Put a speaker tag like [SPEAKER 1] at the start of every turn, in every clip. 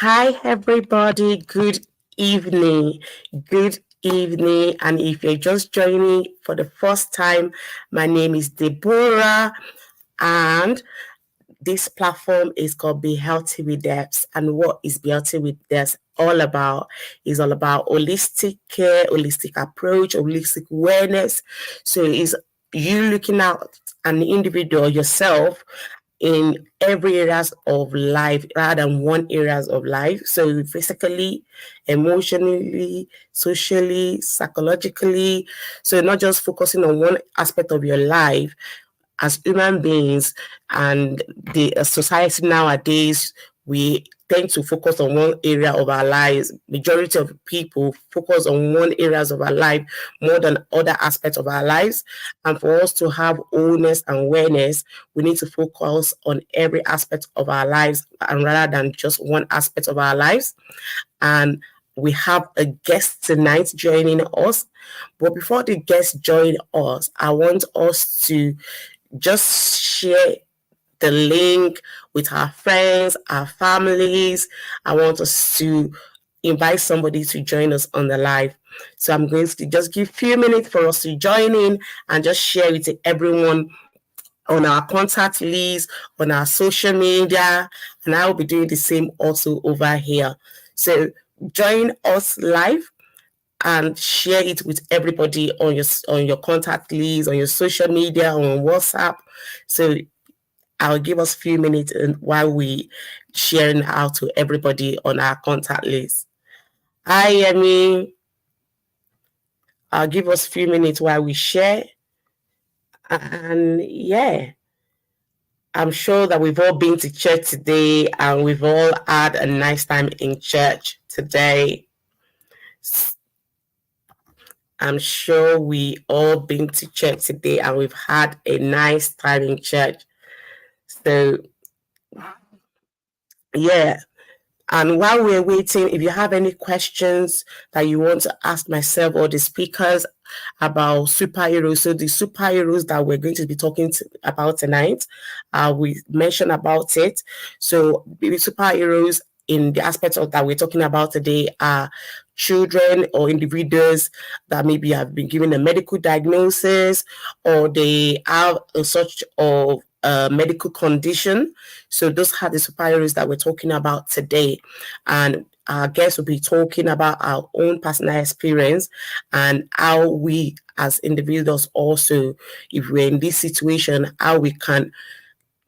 [SPEAKER 1] Hi, everybody. Good evening. Good evening. And if you're just joining for the first time, my name is Deborah, and this platform is called Be Healthy with Debs. And what is Be Healthy with Debs all about? Is all about holistic care, holistic approach, holistic awareness. So it's you looking at an individual yourself in every areas of life rather than one areas of life. So physically, emotionally, socially, psychologically. So not just focusing on one aspect of your life as human beings and the society nowadays, we tend to focus on one area of our lives. Majority of people focus on one areas of our life more than other aspects of our lives. And for us to have wholeness and awareness, we need to focus on every aspect of our lives and rather than just one aspect of our lives. And we have a guest tonight joining us. But before the guest join us, I want us to just share the link with our friends, our families. I want us to invite somebody to join us on the live. So I'm going to just give a few minutes for us to join in and just share it to everyone on our contact list, on our social media, and I will be doing the same also over here. So join us live and share it with everybody on your contact list, on your social media, on WhatsApp. So I'll give us a few minutes while we sharing out to everybody on our contact list. Hi, Yemi. I'll give us a few minutes while we share. And yeah, I'm sure that we've all been to church today and we've all had a nice time in church today. I'm sure we all been to church today and we've had a nice time in church. So yeah. And while we're waiting, if you have any questions that you want to ask myself or the speakers about superheroes, so the superheroes that we're going to be talking about tonight, we mentioned about it. So the superheroes in the aspects of that we're talking about today are children or individuals that maybe have been given a medical diagnosis or they have a such of a medical condition. So those are the superheroes that we're talking about today. And our guests will be talking about our own personal experience and how we as individuals also, if we're in this situation, how we can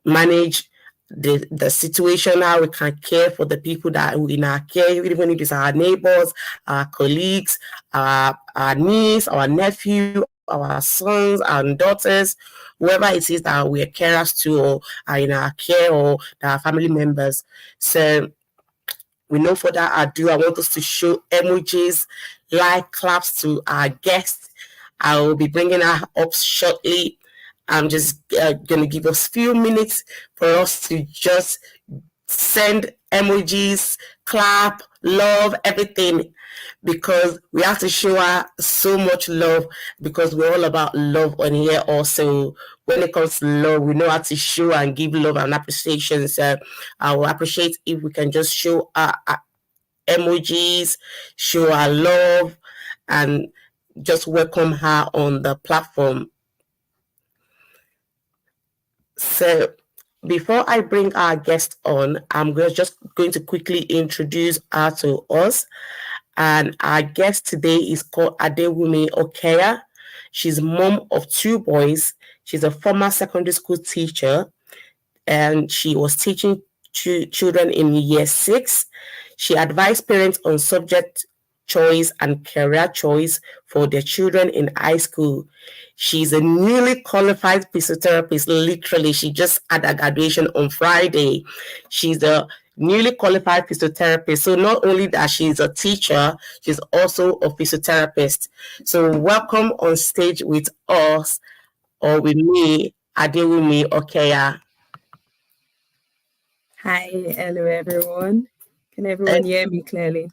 [SPEAKER 1] manage the situation, how we can care for the people that are in our care, even if it's our neighbors, our colleagues, our niece, our nephew, our sons, our daughters, whoever it is that we're carers to or are in our care or our family members. So we no further ado, I want us to show emojis, like claps to our guests. I will be bringing her up shortly. I'm just going to give us a few minutes for us to just send emojis, clap, love, everything, because we have to show her so much love because we're all about love on here also. When it comes to love, we know how to show and give love and appreciation. So I will appreciate if we can just show our emojis, show our love, and just welcome her on the platform. So before I bring our guest on, I'm just going to quickly introduce her to us. And our guest today is called Adewumi Okeya. She's mom of two boys. She's a former secondary school teacher, and she was teaching children in year 6. She advised parents on subject choice and career choice for their children in high school. She's a newly qualified physiotherapist. Literally, she just had a graduation on Friday. She's a newly qualified physiotherapist. So not only that she's a teacher, she's also a physiotherapist. So welcome on stage with us or with me, Adewumi Okeya.
[SPEAKER 2] Hi, hello everyone. Can everyone hear me clearly?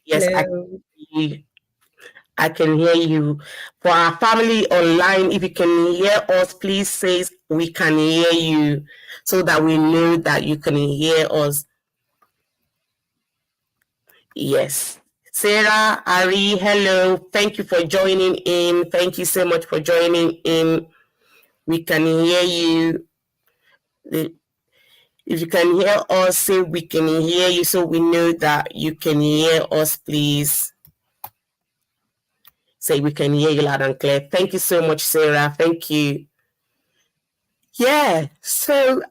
[SPEAKER 1] Yes,
[SPEAKER 2] Hello.
[SPEAKER 1] I can hear you. For our family online, if you can hear us, please say we can hear you so that we know that you can hear us. Yes. Sarah, Ari, hello. Thank you for joining in. Thank you so much for joining in. We can hear you. If you can hear us, say we can hear you so we know that you can hear us, please. Say we can hear you loud and clear. Thank you so much, Sarah. Thank you. Yeah. So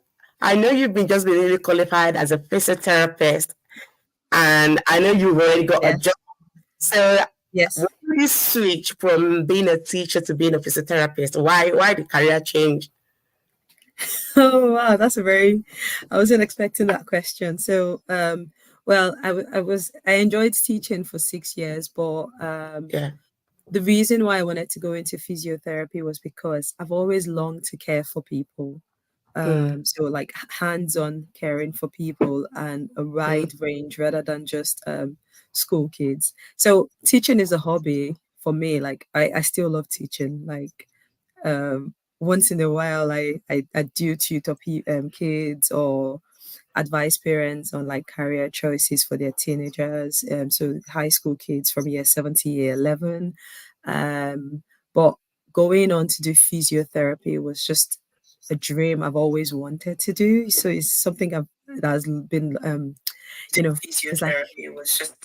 [SPEAKER 1] I know you've been really qualified as a physiotherapist, and I know you've already got a job.
[SPEAKER 2] Yes.
[SPEAKER 1] So why
[SPEAKER 2] Yes.
[SPEAKER 1] did you switch from being a teacher to being a physiotherapist? Why the career change?
[SPEAKER 2] Oh wow, that's a very. I wasn't expecting that question. So, well, I enjoyed teaching for 6 years, but
[SPEAKER 1] Yeah.
[SPEAKER 2] the reason why I wanted to go into physiotherapy was because I've always longed to care for people.
[SPEAKER 1] Mm,
[SPEAKER 2] So like hands-on caring for people and a
[SPEAKER 1] mm,
[SPEAKER 2] wide range rather than just school kids. So teaching is a hobby for me. Like I still love teaching. Like once in a while I do tutor kids or advise parents on like career choices for their teenagers. So high school kids from year 7 to year 11. But going on to do physiotherapy was just a dream I've always wanted to do. So it's something that has been, you know, it's like
[SPEAKER 1] physiotherapy was just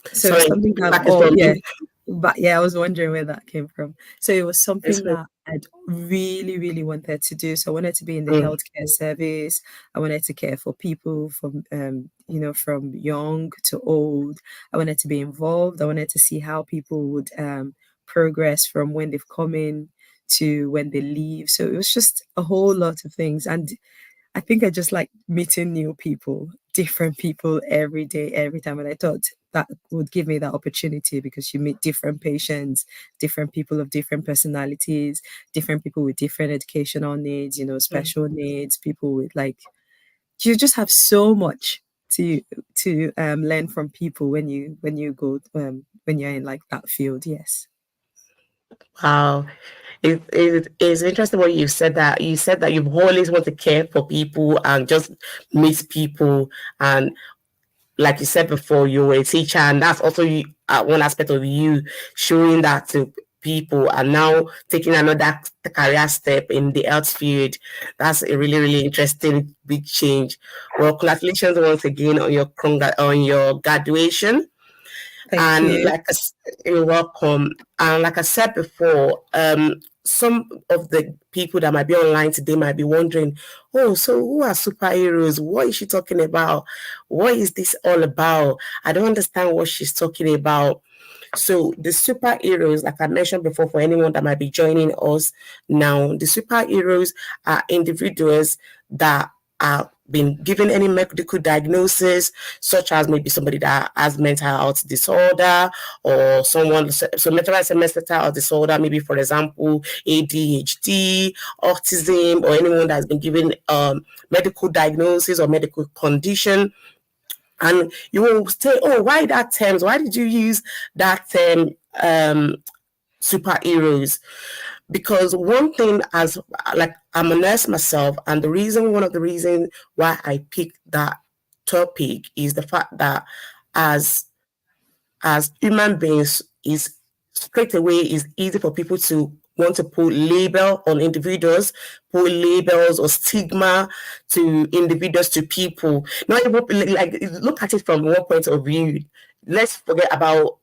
[SPEAKER 2] so it's
[SPEAKER 1] sorry,
[SPEAKER 2] something I've
[SPEAKER 1] back is
[SPEAKER 2] all
[SPEAKER 1] from
[SPEAKER 2] yeah,
[SPEAKER 1] me.
[SPEAKER 2] but yeah, I was wondering where that came from. So it was
[SPEAKER 1] It's
[SPEAKER 2] something
[SPEAKER 1] from,
[SPEAKER 2] that I'd really, really wanted to do. So I wanted to be in the
[SPEAKER 1] mm,
[SPEAKER 2] healthcare service. I wanted to care for people from from young to old. I wanted to be involved. I wanted to see how people would progress from when they've come in to when they leave. So it was just a whole lot of things. And I think I just like meeting new people, different people every day, every time. And I thought that would give me that opportunity because you meet different patients, different people of different personalities, different people with different educational needs,
[SPEAKER 1] mm.
[SPEAKER 2] special needs, people with like, you just have so much to learn from people when you go when you're in like that field. Yes.
[SPEAKER 1] Wow. It's interesting what you said that you've always want to care for people and just meet people, and like you said before, you were a teacher, and that's also one aspect of you showing that to people, and now taking another career step in the health field. That's a really, really interesting big change. Well, congratulations once again on on your graduation.
[SPEAKER 2] Thank
[SPEAKER 1] And
[SPEAKER 2] you.
[SPEAKER 1] you're welcome. And like I said before, some of the people that might be online today might be wondering, oh, so who are superheroes? What is she talking about? What is this all about? I don't understand what she's talking about. So the superheroes, like I mentioned before, for anyone that might be joining us now, the superheroes are individuals that are been given any medical diagnosis, such as maybe somebody that has mental health disorder, or someone, so mental health disorder, maybe for example ADHD, autism, or anyone that has been given medical diagnosis or medical condition. And you will say, oh, why that terms? Why did you use that term, superheroes? Because one thing, as like I'm a nurse myself, and one of the reasons why I picked that topic is the fact that as human beings, is straight away is easy for people to want to put label on individuals, put labels or stigma to individuals, to people. Not even like look at it from one point of view. Let's forget about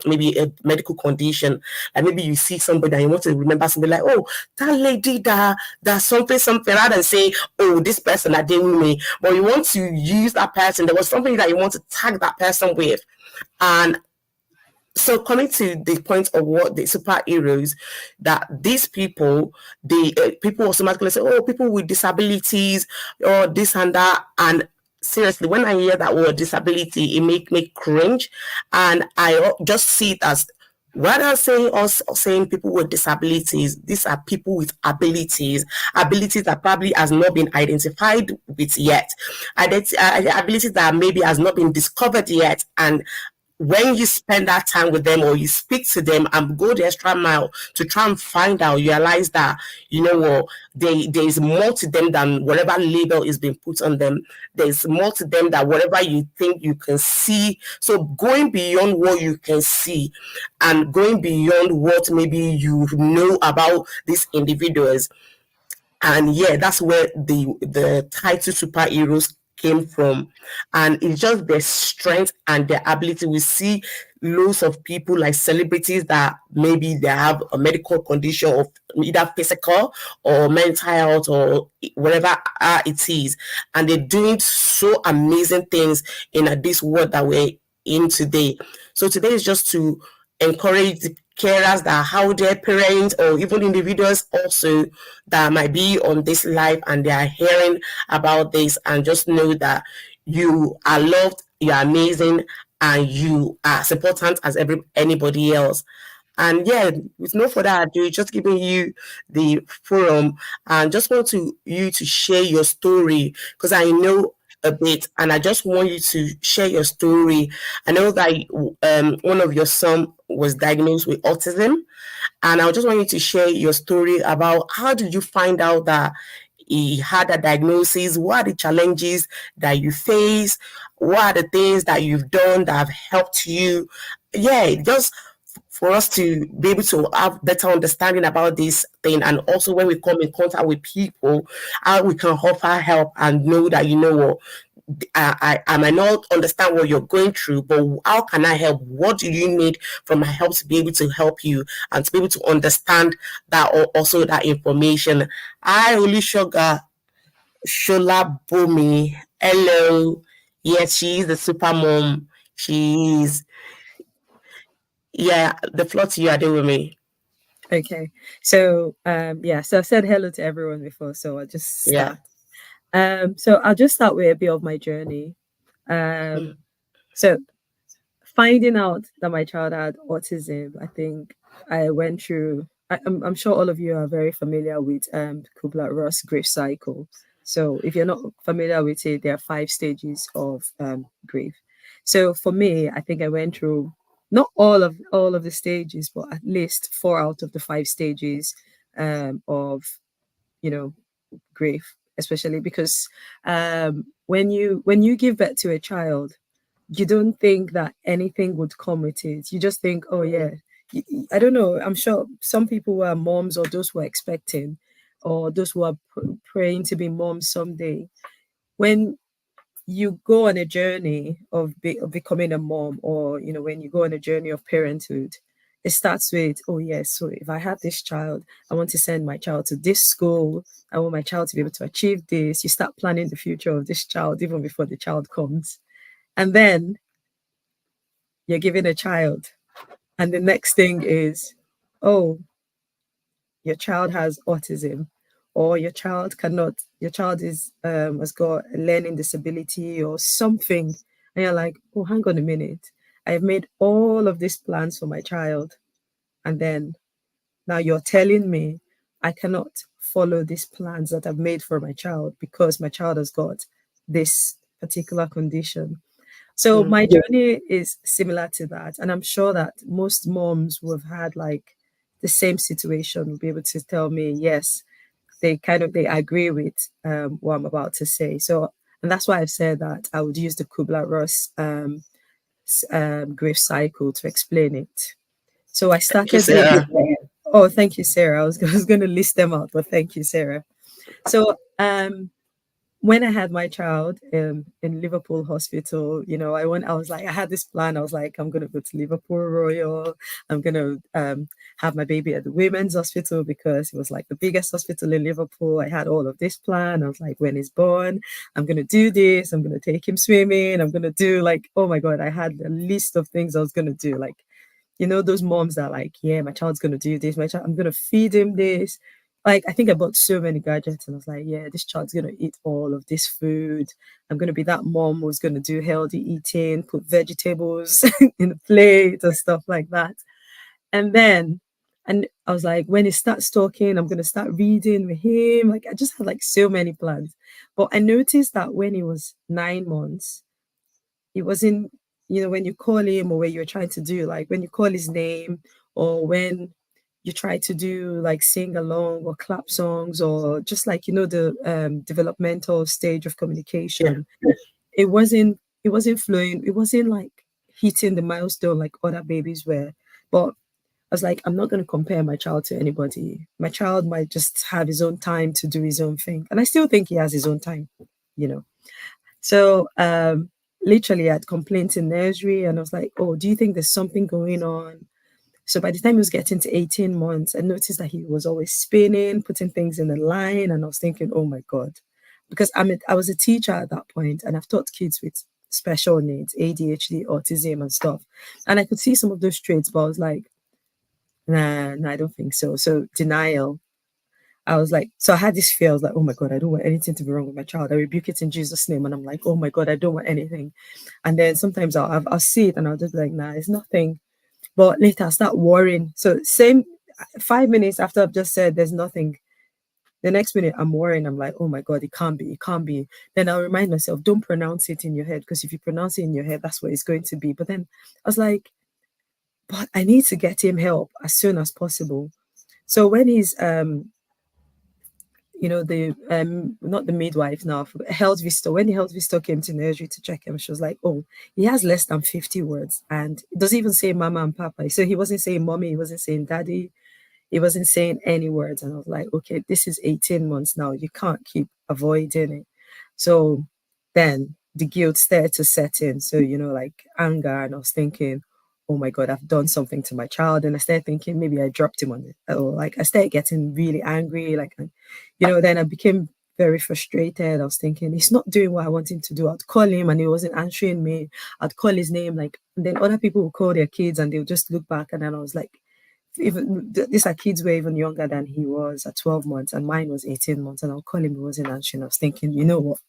[SPEAKER 1] maybe a medical condition. Like maybe you see somebody and you want to remember something like, oh, that lady that something, rather than say, oh, this person that did with me. But you want to use that person. There was something that you want to tag that person with. And so coming to the point of what the superheroes, that these people, the people automatically say, oh, people with disabilities or this and that. And seriously, when I hear that word disability, it make me cringe. And I just see it as, rather than saying us saying people with disabilities, these are people with abilities that probably has not been identified with yet, abilities that maybe has not been discovered yet. And when you spend that time with them or you speak to them and go the extra mile to try and find out, you realize that, you know what, there is more to them than whatever label is being put on them. There's more to them than whatever you think you can see. So going beyond what you can see and going beyond what maybe you know about these individuals, and yeah, that's where the title superheroes came from. And it's just their strength and their ability. We see loads of people like celebrities that maybe they have a medical condition of either physical or mental health or whatever it is, and they're doing so amazing things in this world that we're in today. So today is just to encourage the carers that how their parents or even individuals also that might be on this life and they are hearing about this, and just know that you are loved, you are amazing, and you are as important as anybody else. And yeah, with no further ado, just giving you the forum and just want to you to share your story because I know a bit and I just want you to share your story. I know that one of your son was diagnosed with autism, and I just want you to share your story about how did you find out that he had a diagnosis? What are the challenges that you face? What are the things that you've done that have helped you? Yeah, just for us to be able to have better understanding about this thing, and also when we come in contact with people, how we can offer help and know that, you know what, I might not understand what you're going through, but how can I help? What do you need from my help to be able to help you and to be able to understand that, or also that information? I only sugar Shola Bomi. Hello. Yes, she is the super mom. She is. Yeah, the floor to you, Adewumi.
[SPEAKER 2] Okay. So yeah, so I've said hello to everyone before, so I'll just
[SPEAKER 1] Yeah.
[SPEAKER 2] start. So I'll just start with a bit of my journey.
[SPEAKER 1] Mm.
[SPEAKER 2] So finding out that my child had autism, I think I went through. I'm sure all of you are very familiar with Kubler-Ross grief cycle. So if you're not familiar with it, there are 5 stages of grief. So for me, I think I went through not all of the stages, but at least 4 out of the 5 stages of you know grief, especially because when you give birth to a child, you don't think that anything would come with it. You just think, oh yeah, I don't know. I'm sure some people who are moms or those who are expecting or those who are praying to be moms someday, when you go on a journey of becoming a mom, or when you go on a journey of parenthood, it starts with, oh yes, so if I have this child, I want to send my child to this school, I want my child to be able to achieve this. You start planning the future of this child even before the child comes, and then you're given a child, and the next thing is, oh, your child has autism, or your child is has got a learning disability or something, and you're like, oh, hang on a minute, I've made all of these plans for my child, and then now you're telling me I cannot follow these plans that I've made for my child because my child has got this particular condition. So
[SPEAKER 1] Mm.
[SPEAKER 2] my journey is similar to that, and I'm sure that most moms who have had like the same situation will be able to tell me, yes, they agree with what I'm about to say. So, and that's why I've said that I would use the Kubler-Ross grief cycle to explain it. So I
[SPEAKER 1] Thank you,
[SPEAKER 2] started with,
[SPEAKER 1] Sarah.
[SPEAKER 2] oh, thank you, Sarah. I was going to list them out, but thank you, Sarah. So when I had my child in Liverpool Hospital, I was like, I had this plan. I was like, I'm going to go to Liverpool Royal. I'm going to have my baby at the Women's Hospital because it was like the biggest hospital in Liverpool. I had all of this plan. I was like, when he's born, I'm going to do this. I'm going to take him swimming. I'm going to do like, oh my God, I had a list of things I was going to do. Like, those moms that are like, yeah, my child's going to do this. I'm going to feed him this. Like, I think I bought so many gadgets and I was like, yeah, this child's going to eat all of this food. I'm going to be that mom who's going to do healthy eating, put vegetables in the plate and stuff like that. And then, and I was like, when he starts talking, I'm going to start reading with him. Like, I just had like so many plans. But I noticed that when he was 9 months, he wasn't when you call him, or when you're trying to do, like when you call his name, or when you try to do like sing along or clap songs, or just like, the developmental stage of
[SPEAKER 1] Yeah.
[SPEAKER 2] communication, it wasn't flowing. It wasn't like hitting the milestone like other babies were. But I was like, I'm not going to compare my child to anybody. My child might just have his own time to do his own thing. And I still think he has his own time, you know. So literally I had complaints in nursery, and I was like, oh, do you think there's something going on? So by the time he was getting to 18 months, I noticed that he was always spinning, putting things in a line. And I was thinking, oh my God, because I was a teacher at that point, and I've taught kids with special needs, ADHD, autism, and stuff. And I could see some of those traits, but I was like, nah, nah, I don't think so. So denial. I was like, so I had this fear. I was like, oh my God, I don't want anything to be wrong with my child. I rebuke it in Jesus' name. And I'm like, oh my God, I don't want anything. And then sometimes I'll see it, and I'll just be like, nah, it's nothing. But later I start worrying. So same 5 minutes after I've just said there's nothing, the next minute I'm worrying. I'm like, oh my God, it can't be, it can't be. Then I'll remind myself, don't pronounce it in your head, because if you pronounce it in your head, that's what it's going to be. But then I was like, but I need to get him help as soon as possible. So when he's the not the midwife now, health visitor, when the health visitor came to nursery to check him, she was like, oh, he has less than 50 words, and it doesn't even say mama and papa. So he wasn't saying mommy, he wasn't saying daddy, he wasn't saying any words. And I was like, okay, this is 18 months now, you can't keep avoiding it. So then the guilt started to set in. So, like anger. And I was thinking, oh my God, I've done something to my child. And I started thinking maybe I dropped him on it. Or like I started getting really angry. Like, then I became very frustrated. I was thinking, he's not doing what I want him to do. I'd call him and he wasn't answering me. I'd call his name. Like, and then other people would call their kids and they'll just look back. And then I was like, even these are kids were even younger than he was at 12 months, and mine was 18 months, and I'll call him, he wasn't answering. I was thinking, you know what,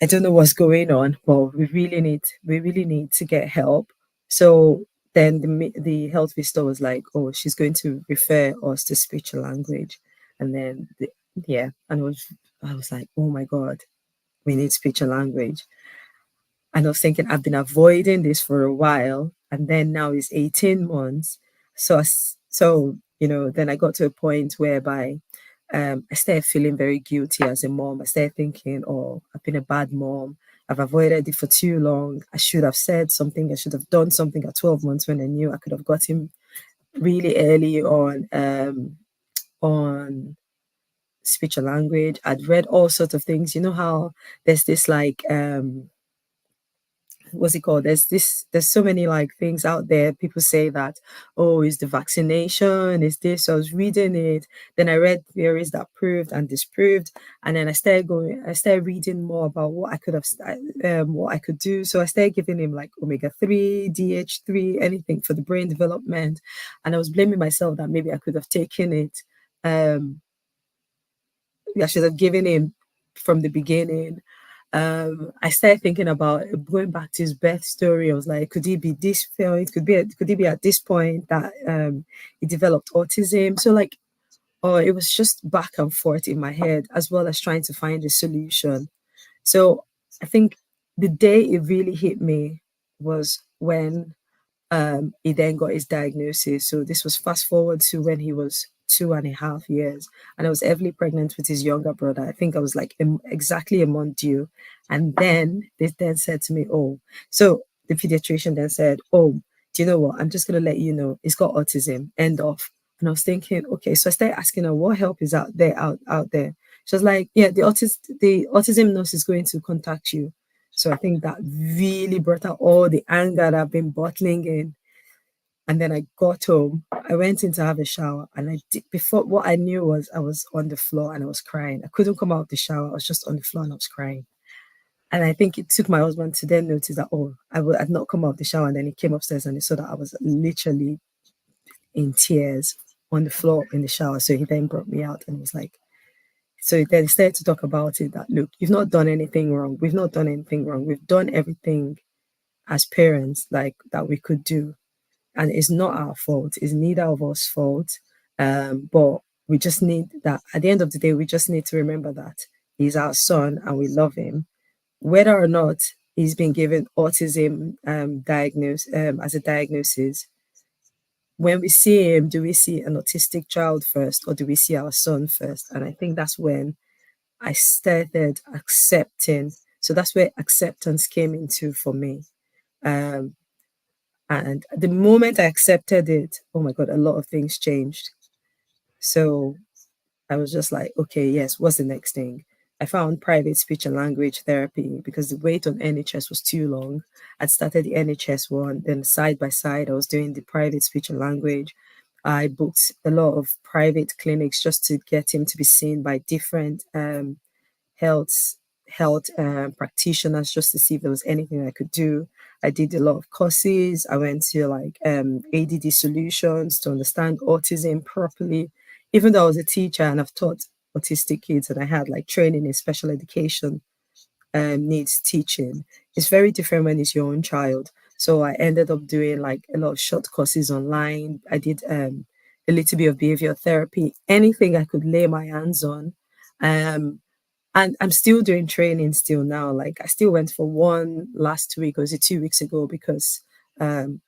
[SPEAKER 2] I don't know what's going on, but we really need to get help. So then the health visitor was like, oh, she's going to refer us to speech and language. And then yeah, and I was like, oh my God, we need speech and language. And I was thinking, I've been avoiding this for a while, and then now it's 18 months. So then I got to a point whereby I started feeling very guilty as a mom. I started thinking, oh, I've been a bad mom. I've avoided it for too long. I should have said something. I should have done something at 12 months when I knew I could have got him really early on speech and language. I'd read all sorts of things. You know how there's this like what's it called? There's so many like things out there. People say that, oh, is the vaccination, is this? So I was reading it. Then I read theories that proved and disproved. And then I started reading more about what I could have what I could do. So I started giving him like omega-3, DH3, anything for the brain development. And I was blaming myself that maybe I could have taken it. I should have given him from the beginning. I started thinking about going back to his birth story. I was like, could he be this point? Could he be at this point that he developed autism? So like, oh, it was just back and forth in my head, as well as trying to find a solution. So I think the day it really hit me was when he then got his diagnosis. So this was fast forward to when he was 2.5 years, and I was heavily pregnant with his younger brother. I think I was like exactly a month due, and then they then said to me, "Oh," so the pediatrician then said, "Oh, do you know what? I'm just gonna let you know he's got autism. End of." And I was thinking, okay, so I started asking her what help is out there. She was like, "Yeah, the autism nurse is going to contact you." So I think that really brought out all the anger that I've been bottling in. And then I got home. I went in to have a shower, and I did, before what I knew was I was on the floor and I was crying. I couldn't come out of the shower. I was just on the floor and I was crying. And I think it took my husband to then notice that, oh, I'd not come out of the shower. And then he came upstairs and he saw that I was literally in tears on the floor in the shower. So he then brought me out and was like, so then he started to talk about it, that look, you've not done anything wrong. We've not done anything wrong. We've done everything as parents like that we could do, and it's not our fault. It's neither of us fault. But we just need that at the end of the day, we just need to remember that he's our son and we love him, whether or not he's been given autism as a diagnosis. When we see him, do we see an autistic child first, or do we see our son first? And I think that's when I started accepting. So that's where acceptance came into for me. Um, and the moment I accepted it, oh my God, a lot of things changed. So I was just like, okay, yes, what's the next thing? I found private speech and language therapy because the wait on NHS was too long. I'd started the NHS one, then side by side, I was doing the private speech and language. I booked a lot of private clinics just to get him to be seen by different health practitioners just to see if there was anything I could do. I did a lot of courses. I went to like ADD solutions to understand autism properly. Even though I was a teacher and I've taught autistic kids and I had like training in special education needs teaching, it's very different when it's your own child. So I ended up doing like a lot of short courses online. I did a little bit of behavior therapy, anything I could lay my hands on. Um, and I'm still doing training still now. Like I still went for one last week, or was it 2 weeks ago? Because um,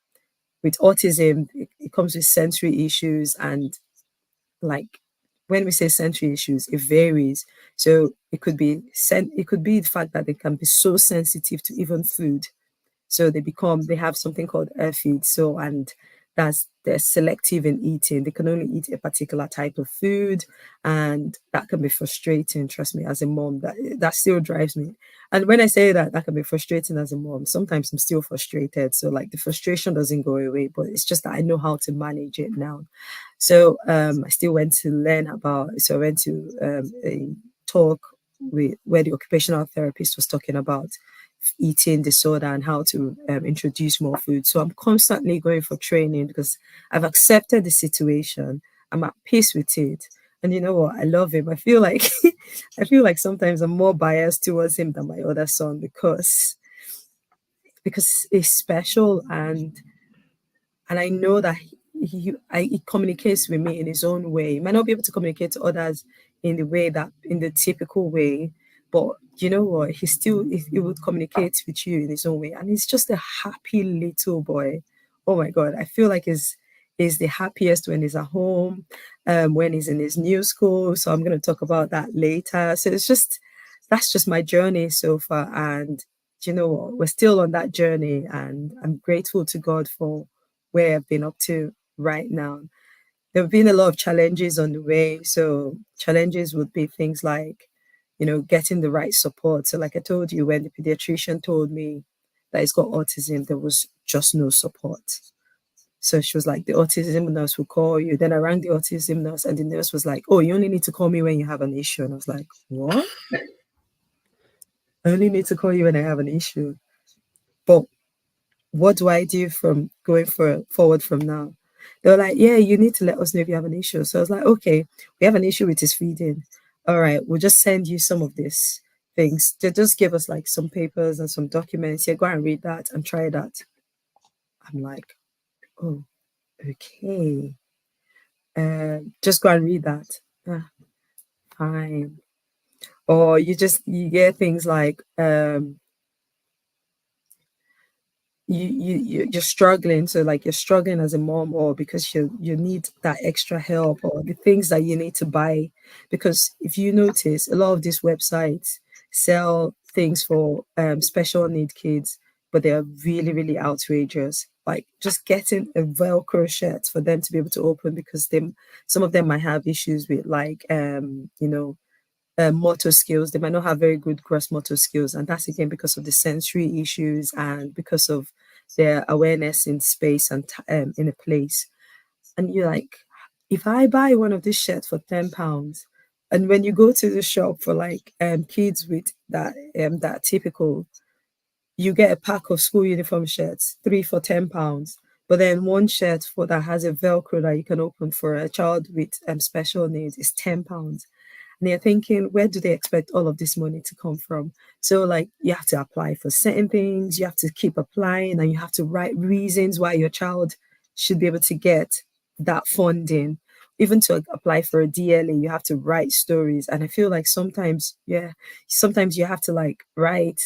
[SPEAKER 2] with autism, it comes with sensory issues, and like when we say sensory issues, it varies. So it could be the fact that they can be so sensitive to even food, so they have something called aphid. So, and they're selective in eating. They can only eat a particular type of food, and that can be frustrating. Trust me, as a mom, that still drives me. And when I say that, that can be frustrating as a mom. Sometimes I'm still frustrated. So like the frustration doesn't go away, but it's just that I know how to manage it now. So I still went to learn about. So I went to a talk where the occupational therapist was talking about eating disorder and how to introduce more food. So I'm constantly going for training because I've accepted the situation. I'm at peace with it. And you know what? I love him. I feel like I feel like sometimes I'm more biased towards him than my other son because he's special, and I know that he communicates with me in his own way. He might not be able to communicate to others in the typical way, but you know what? He would communicate with you in his own way, and he's just a happy little boy. Oh my God, I feel like he's the happiest when he's at home, when he's in his new school. So I'm going to talk about that later. So it's just that's just my journey so far, and you know what? We're still on that journey, and I'm grateful to God for where I've been up to right now. There have been a lot of challenges on the way. So challenges would be things like, getting the right support. So like I told you, when the pediatrician told me that he's got autism, there was just no support. So she was like, the autism nurse will call you. Then I rang the autism nurse, and the nurse was like, oh, you only need to call me when you have an issue. And I was like, what? I only need to call you when I have an issue. But what do I do from forward from now? They were like, yeah, you need to let us know if you have an issue. So I was like, okay, we have an issue with his feeding. All right, we'll just send you some of these things. They just give us like some papers and some documents. Yeah, go and read that and try that. I'm like, oh, okay. Just go and read that. Ah, fine. Or you get things like you're struggling, so like you're struggling as a mom, or because you need that extra help, or the things that you need to buy, because if you notice, a lot of these websites sell things for special need kids, but they are really really outrageous, like just getting a velcro shirt for them to be able to open, because some of them might have issues with like motor skills. They might not have very good gross motor skills, and that's again because of the sensory issues and because of their awareness in space and in a place. And you're like, if I buy one of these shirts for £10, and when you go to the shop for like kids with that typical, you get a pack of school uniform shirts, three for £10. But then one shirt for that has a Velcro that you can open for a child with special needs is £10. And you're thinking, where do they expect all of this money to come from? So, like, you have to apply for certain things, you have to keep applying, and you have to write reasons why your child should be able to get that funding. Even to apply for a DLA, you have to write stories. And I feel like sometimes you have to like write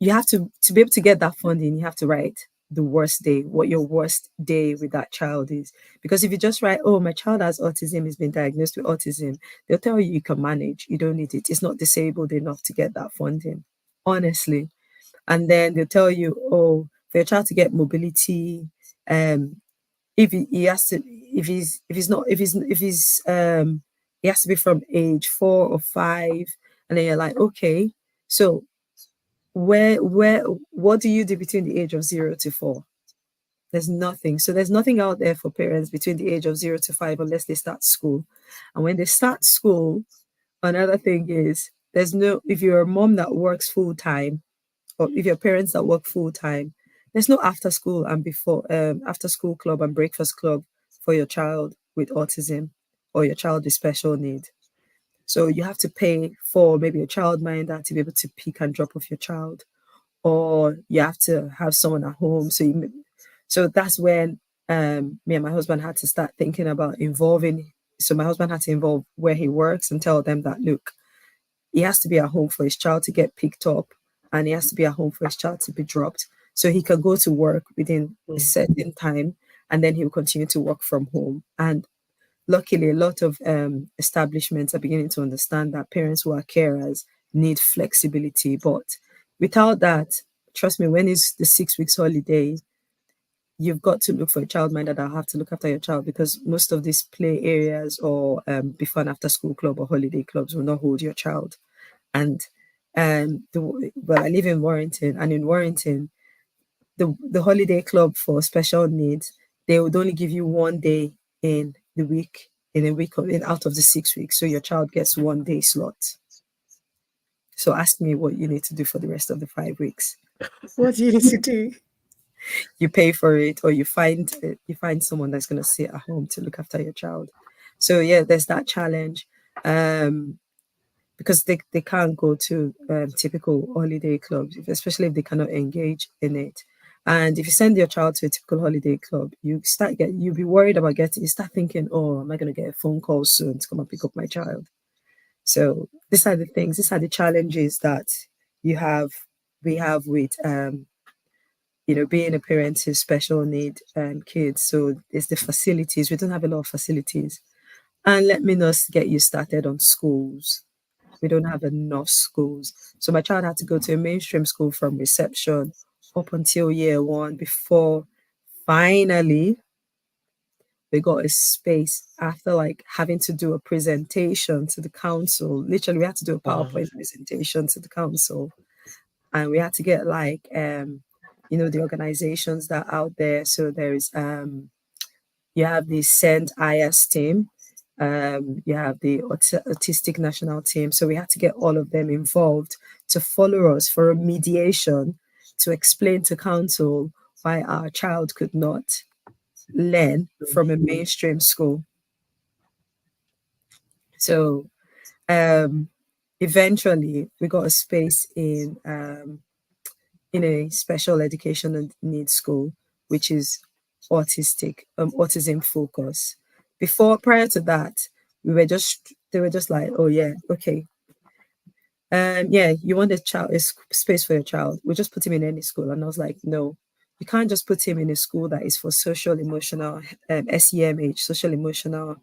[SPEAKER 2] you have to be able to get that funding, you have to write the worst day, what your worst day with that child is. Because if you just write, oh, my child has autism, he's been diagnosed with autism, they'll tell you you can manage, you don't need it, it's not disabled enough to get that funding, honestly. And then they'll tell you, oh, for your child to get mobility, um if he has to, if he's not, if he's he has to be from age 4 or 5. And then you're like, okay, so where what do you do between the age of 0 to 4? There's nothing. So there's nothing out there for parents between the age of 0 to 5 unless they start school. And when they start school, another thing is, there's no, if you're a mom that works full time, or if your parents that work full time, there's no after school and before after school club and breakfast club for your child with autism or your child with special need. So you have to pay for maybe a childminder to be able to pick and drop off your child, or you have to have someone at home. So that's when me and my husband had to start thinking about involving. So my husband had to involve where he works and tell them that, look, he has to be at home for his child to get picked up, and he has to be at home for his child to be dropped. So he can go to work within a
[SPEAKER 1] Mm.
[SPEAKER 2] certain time, and then he will continue to work from home. And luckily, a lot of establishments are beginning to understand that parents who are carers need flexibility. But without that, trust me, when it's the 6 weeks holiday, you've got to look for a childminder that'll have to look after your child, because most of these play areas or before and after school club or holiday clubs will not hold your child. And well, I live in Warrington, and in Warrington, the holiday club for special needs, they would only give you one day in the week, in a week in out of the 6 weeks. So your child gets one day slot. So ask me what you need to do for the rest of the 5 weeks.
[SPEAKER 1] What do you need to do?
[SPEAKER 2] You pay for it, or you find someone that's going to sit at home to look after your child. So yeah, there's that challenge. Um, because they can't go to typical holiday clubs, especially if they cannot engage in it. And if you send your child to a typical holiday club, you'll be worried about you start thinking, oh, am I going to get a phone call soon to come and pick up my child? So these are the challenges that you have, we have with, being a parent to special need kids. So it's the facilities. We don't have a lot of facilities. And let me not get you started on schools. We don't have enough schools. So my child had to go to a mainstream school from reception up until year one before finally we got a space after like having to do a presentation to the council. Literally, we had to do a
[SPEAKER 1] Wow.
[SPEAKER 2] PowerPoint presentation to the council, and we had to get like the organizations that are out there. So there's you have the Send IS team, you have the Autistic National Team. So we had to get all of them involved to follow us for a mediation to explain to council why our child could not learn from a mainstream school. So um, eventually we got a space in a special education and needs school, which is autism focus. Prior to that, they were just like, oh yeah, okay, yeah, you want space for your child, we'll just put him in any school. And I was like, no, you can't just put him in a school that is for social emotional, SEMH, social emotional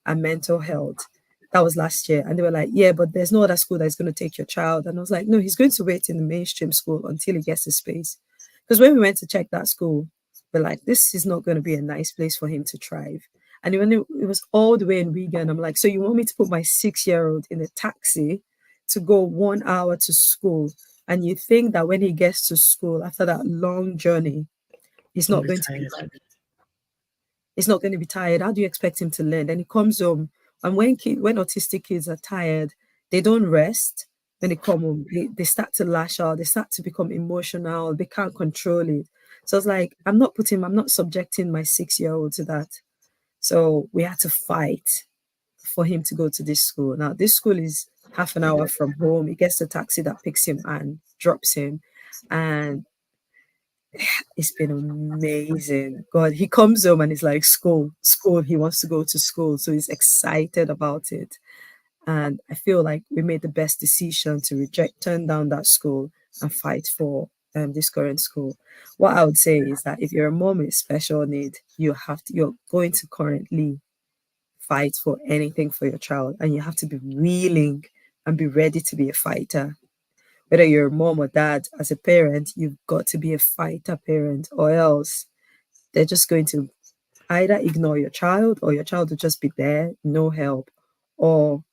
[SPEAKER 2] and mental health. That was last year. And they were like, yeah, but there's no other school that's going to take your child. And I was like, no, he's going to wait in the mainstream school until he gets a space. Because when we went to check that school, we're like, this is not going to be a nice place for him to thrive. And when it was all the way in Wigan, I'm like, so you want me to put my 6-year-old in a taxi to go 1 hour to school? And you think that when he gets to school after that long journey, he's
[SPEAKER 1] I'll
[SPEAKER 2] not
[SPEAKER 1] be
[SPEAKER 2] going to be
[SPEAKER 1] tired.
[SPEAKER 2] he's not going to be tired. How do you expect him to learn? Then he comes home, and when autistic kids are tired, they don't rest. When they come home, they start to lash out. They start to become emotional. They can't control it. So it's like, I'm not subjecting my 6-year-old to that. So we had to fight for him to go to this school. Now, this school is half an hour from home. He gets a taxi that picks him and drops him. And it's been amazing. God, he comes home and he's like, school, school. He wants to go to school. So he's excited about it. And I feel like we made the best decision to turn down that school and fight for this current school. What I would say is that if you're a mom with special need, you're going to currently fight for anything for your child, and you have to be willing and be ready to be a fighter. Whether you're a mom or dad, as a parent, you've got to be a fighter parent, or else they're just going to either ignore your child, or your child will just be there, no help, or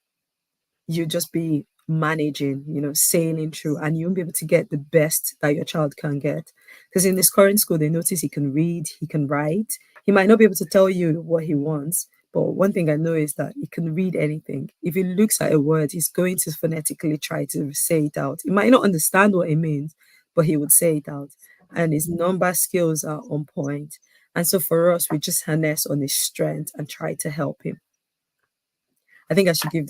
[SPEAKER 2] you just be managing, sailing through, and you won't be able to get the best that your child can get. Because in this current school, they notice he can read, he can write. He might not be able to tell you what he wants, but one thing I know is that he can read anything. If he looks at a word, he's going to phonetically try to say it out. He might not understand what it means, but he would say it out. And his number skills are on point. And so for us, we just harness on his strength and try to help him. I think I should give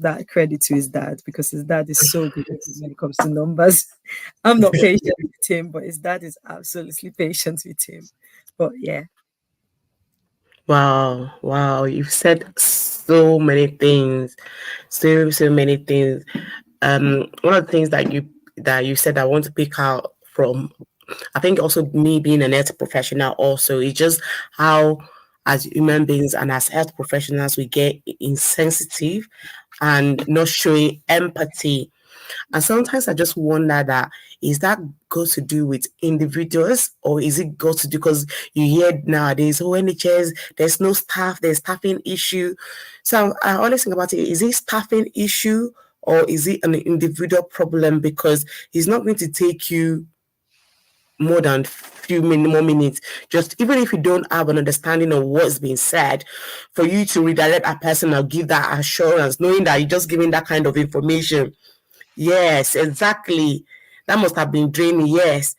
[SPEAKER 2] that credit to his dad, because his dad is so good at it when it comes to numbers. I'm not patient with him, but his dad is absolutely patient with him. But yeah,
[SPEAKER 1] Wow, wow, you've said so many things, so many things. One of the things that you said I want to pick out from, I think also me being an health professional also, is just how as human beings and as health professionals we get insensitive and not showing empathy. And sometimes I just wonder that, is that got to do with individuals, or is it got to do because you hear nowadays, oh, NHS, there's no staff, there's staffing issue. So I always think about it, is it staffing issue or is it an individual problem? Because it's not going to take you more than more minutes, just even if you don't have an understanding of what's being said, for you to redirect a person or give that assurance, knowing that you're just giving that kind of information. Yes, exactly. That must have been draining. Yes,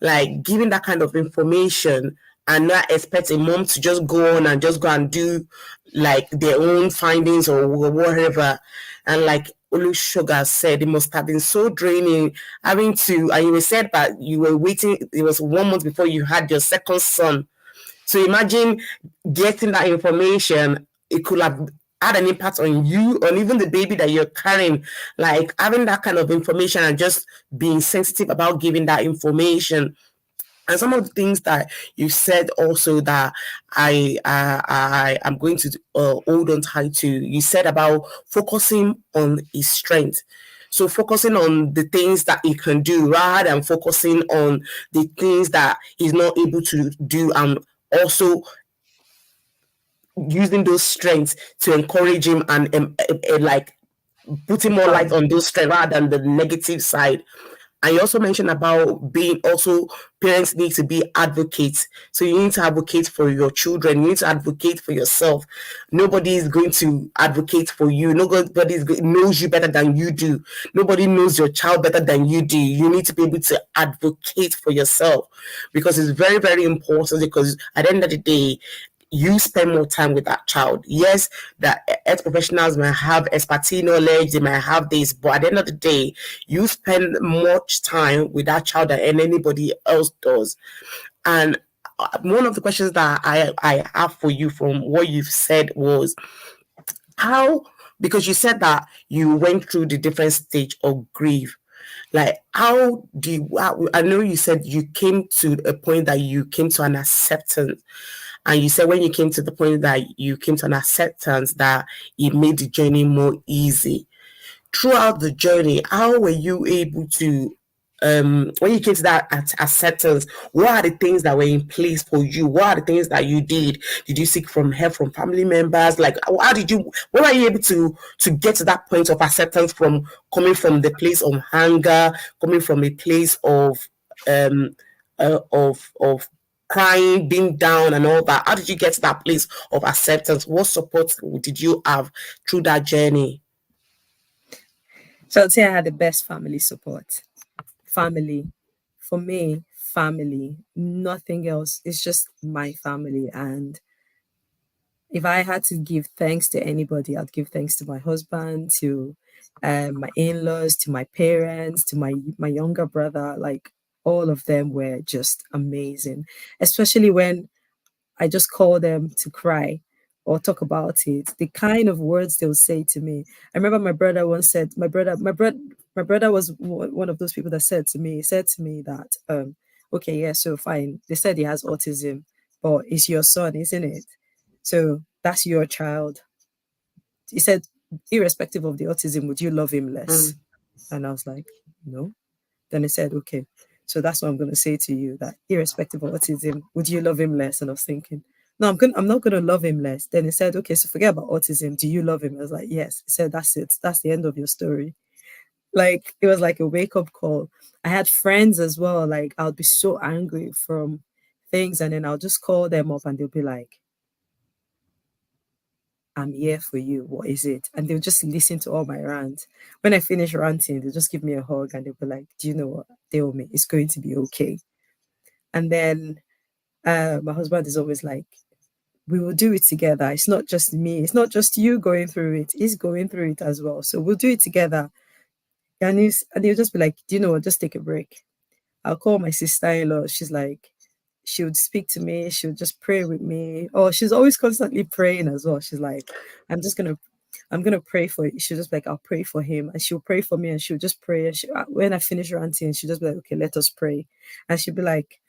[SPEAKER 1] like giving that kind of information and not expect a mom to just go on and just go and do like their own findings or whatever. And like Olu said, it must have been so draining having to. And you said that you were waiting. It was 1 month before you had your second son. So imagine getting that information. It could have had an impact on you, on even the baby that you're carrying. Like having that kind of information and just being sensitive about giving that information. And some of the things that you said also that I am going to hold on tight to. You said about focusing on his strength. So focusing on the things that he can do rather than focusing on the things that he's not able to do, and also using those strengths to encourage him and like putting more light
[SPEAKER 2] empower.
[SPEAKER 1] on those strengths rather than the negative side. And you also mentioned about being also, parents need to be advocates. So you need to advocate for your children. You need to advocate for yourself. Nobody is going to advocate for you. Nobody knows you better than you do. Nobody knows your child better than you do. You need to be able to advocate for yourself, because it's very, very important, because at the end of the day, you spend more time with that child. Yes, the health professionals might have expertise knowledge, they might have this, but at the end of the day, you spend much time with that child than anybody else does. And one of the questions that I have for you from what you've said was how, because you said that you went through the different stage of grief. Like, how do you, I know you said you came to a point that you came to an acceptance, and you said when you came to the point that you came to an acceptance, that it made the journey more easy. Throughout the journey, how were you able to, when you came to that acceptance, what are the things that were in place for you? What are the things that you did? Did you seek from help from family members? Like, how did you, what were you able to get to that point of acceptance, from coming from the place of hunger, coming from a place um of crying, being down and all that? How did you get to that place of acceptance? What support did you have through that journey?
[SPEAKER 2] So I'd say I had the best family support. Family. For me, family. Nothing else. It's just my family. And if I had to give thanks to anybody, I'd give thanks to my husband, to my in-laws, to my parents, to my younger brother. Like, all of them were just amazing. Especially when I just call them to cry or talk about it. The kind of words they'll say to me. I remember my brother once said, my brother, my brother was one of those people that said to me that, okay, yeah, so fine. They said he has autism, but it's your son, isn't it? So that's your child. He said, irrespective of the autism, would you love him less?
[SPEAKER 1] mm,
[SPEAKER 2] And I was like, no. Then he said, okay, so that's what I'm going to say to you, that irrespective of autism, would you love him less? And I was thinking, no, I'm not going to love him less. Then he said, okay, so forget about autism. Do you love him? I was like, yes. He said, that's it. That's the end of your story. Like, it was like a wake up call. I had friends as well. Like, I'll be so angry from things, and then I'll just call them up and they'll be like, I'm here for you. What is it? And they'll just listen to all my rants. When I finish ranting, they'll just give me a hug and they'll be like, do you know what? Tell me, it's going to be okay. And then my husband is always like, we will do it together. It's not just me. It's not just you going through it. He's going through it as well. So we'll do it together. And he'll just be like, do you know what? Just take a break. I'll call my sister-in-law. She's like, she would speak to me. She would just pray with me. Oh, she's always constantly praying as well. She's like, I'm gonna pray for you. She'll just be like, I'll pray for him, and she'll pray for me, and she'll just pray. And when I finish ranting, she'll just be like, okay, let us pray. And she'll be like,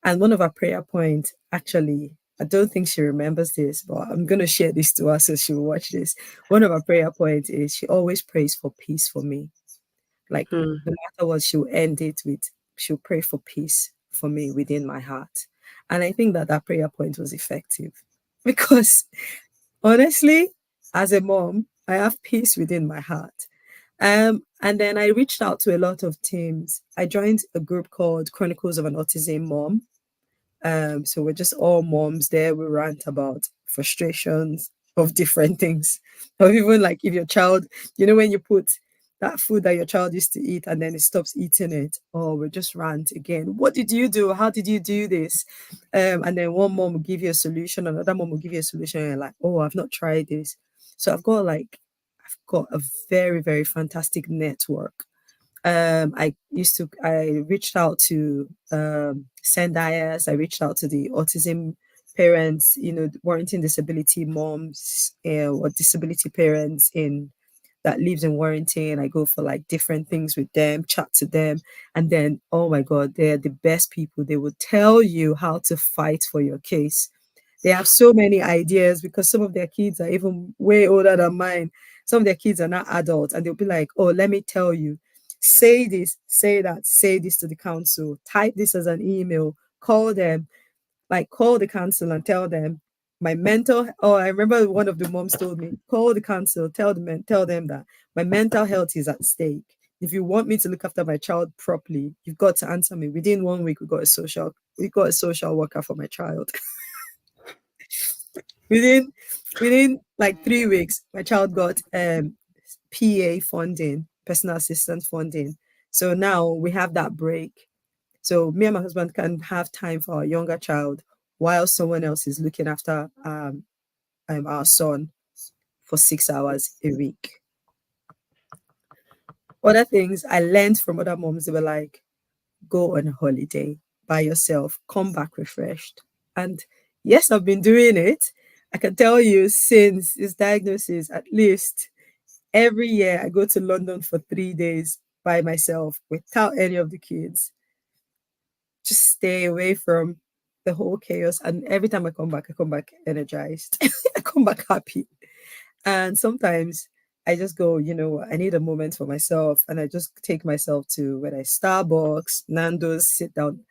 [SPEAKER 2] and one of our prayer points, actually, I don't think she remembers this, but I'm gonna share this to her so she'll watch this. One of our prayer points is she always prays for peace for me. Like, no
[SPEAKER 1] mm,
[SPEAKER 2] matter what, she'll end it with, she'll pray for peace for me within my heart. And I think that that prayer point was effective because honestly, as a mom, I have peace within my heart. And then I reached out to a lot of teams. I joined a group called Chronicles of an Autism Mom. So we're just all moms there. We rant about frustrations of different things. Or even like if your child, when you put that food that your child used to eat and then it stops eating it, or we just rant again. What did you do? How did you do this? And then one mom will give you a solution, another mom will give you a solution, and you're like, oh, I've not tried this. So I've got a very, very fantastic network. I reached out to Sendayas. I reached out to the autism parents, Warrington disability moms, or disability parents in that lives in Warrington. I go for like different things with them, chat to them, and then oh my god, they're the best people. They will tell you how to fight for your case. They have so many ideas because some of their kids are even way older than mine. Some of their kids are not adults, and they'll be like, oh, let me tell you, say this, say that, say this to the council, type this as an email, call them, like call the council and tell them my mental. Oh, I remember one of the moms told me, call the council, tell them that my mental health is at stake. If you want me to look after my child properly, you've got to answer me. Within 1 week, we got a social worker for my child. within within like 3 weeks, my child got PA funding, personal assistance funding. So now we have that break. So me and my husband can have time for our younger child while someone else is looking after our son for 6 hours a week. Other things I learned from other moms, they were like, go on a holiday by yourself, come back refreshed. And yes, I've been doing it. I can tell you since his diagnosis, at least every year I go to London for 3 days by myself without any of the kids. Just stay away from the whole chaos. And every time I come back energized. I come back happy. And sometimes I just go, I need a moment for myself. And I just take myself to whether it's Starbucks, Nando's, sit down.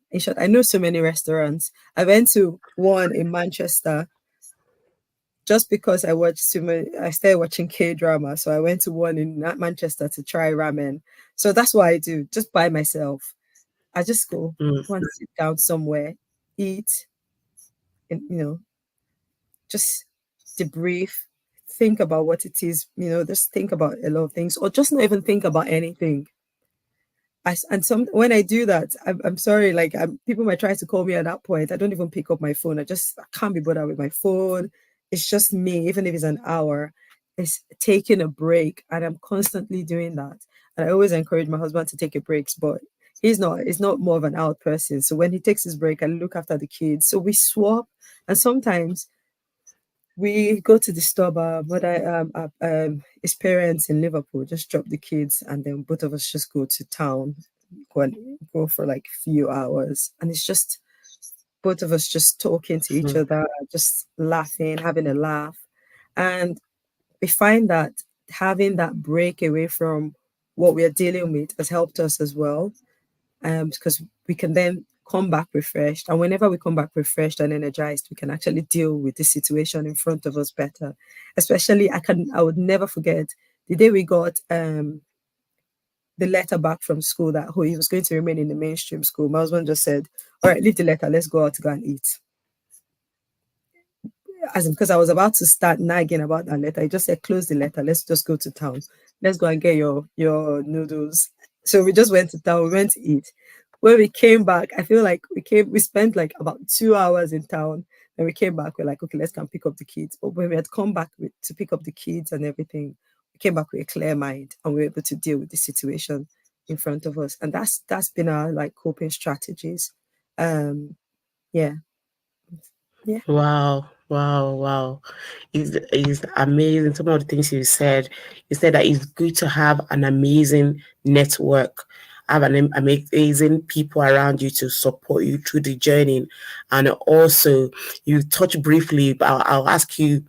[SPEAKER 2] In short, I know so many restaurants. I went to one in Manchester just because I started watching K drama. So I went to one in Manchester to try ramen. So that's what I do, just by myself. I just go,
[SPEAKER 1] mm.
[SPEAKER 2] go and sit down somewhere, eat, and just debrief, think about what it is, just think about a lot of things, or just not even think about anything. And some when I do that, I'm sorry, like people might try to call me at that point. I don't even pick up my phone. I can't be bothered with my phone. It's just me, even if it's an hour. It's taking a break, and I'm constantly doing that. And I always encourage my husband to take a break, but he's not more of an out person. So when he takes his break, I look after the kids. So we swap, and sometimes we go to the store. But I his parents in Liverpool just drop the kids, and then both of us just go to town, go for like a few hours, and it's just both of us just talking to each
[SPEAKER 1] Mm.
[SPEAKER 2] other, just laughing, having a laugh, and we find that having that break away from what we are dealing with has helped us as well, because we can then come back refreshed. And whenever we come back refreshed and energized, we can actually deal with the situation in front of us better. Especially, I would never forget the day we got the letter back from school that he was going to remain in the mainstream school. My husband just said, "All right, leave the letter. Let's go out to go and eat." As in, because I was about to start nagging about that letter. He just said, "Close the letter. Let's just go to town. Let's go and get your noodles." So we just went to town. We went to eat. When we came back, I feel like we spent like about 2 hours in town. Then we came back. We're like, okay, let's come pick up the kids. But when we had come back to pick up the kids and everything, we came back with a clear mind and we were able to deal with the situation in front of us. And that's been our like coping strategies. Um, yeah, yeah.
[SPEAKER 1] Wow, wow, wow. Is amazing. Some of the things you said that it's good to have an amazing network, have an amazing people around you to support you through the journey. And also, you touched briefly, but I'll ask you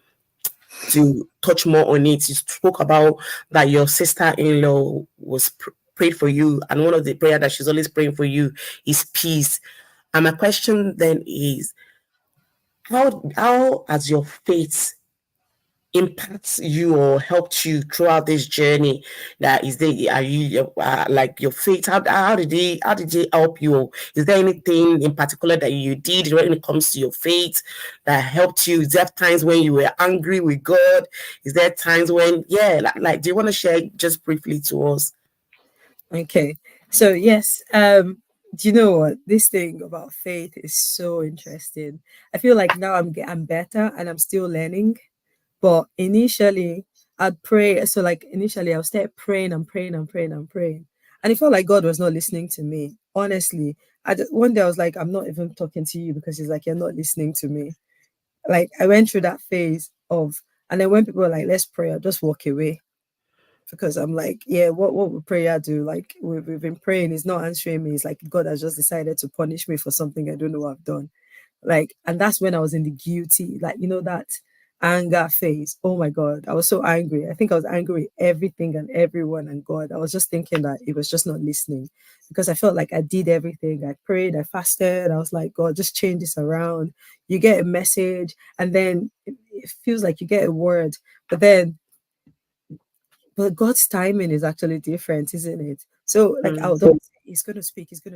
[SPEAKER 1] to touch more on it. You spoke about that your sister-in-law was prayed for you, and one of the prayer that she's always praying for you is peace. And my question then is, how has your faith impacts you or helped you throughout this journey? That is there, are you like your faith, how did it help you? Is there anything in particular that you did when it comes to your faith that helped you? Is there times when you were angry with God? Is there times when, yeah, like do you want to share just briefly to us?
[SPEAKER 2] Okay. So yes, do you know what? This thing about faith is so interesting. I feel like now I'm better and I'm still learning. But initially I'd pray. So like initially I'll start praying and praying and praying and praying. And it felt like God was not listening to me. Honestly. One day I was like, I'm not even talking to you because he's like, you're not listening to me. Like I went through that phase of, and then when people were like, let's pray, I'll just walk away because I'm like, yeah, what would prayer do? Like we've been praying, he's not answering me. It's like God has just decided to punish me for something I don't know what I've done. Like, and that's when I was in the guilty, like that anger phase. Oh my God, I was so angry. I think I was angry with everything and everyone and God. I was just thinking that it was just not listening because I felt like I did everything. I prayed, I fasted. I was like, God, just change this around. You get a message, and then it feels like you get a word, but then but God's timing is actually different, isn't it? So, like, I
[SPEAKER 1] Mm,
[SPEAKER 2] would always say, he's going to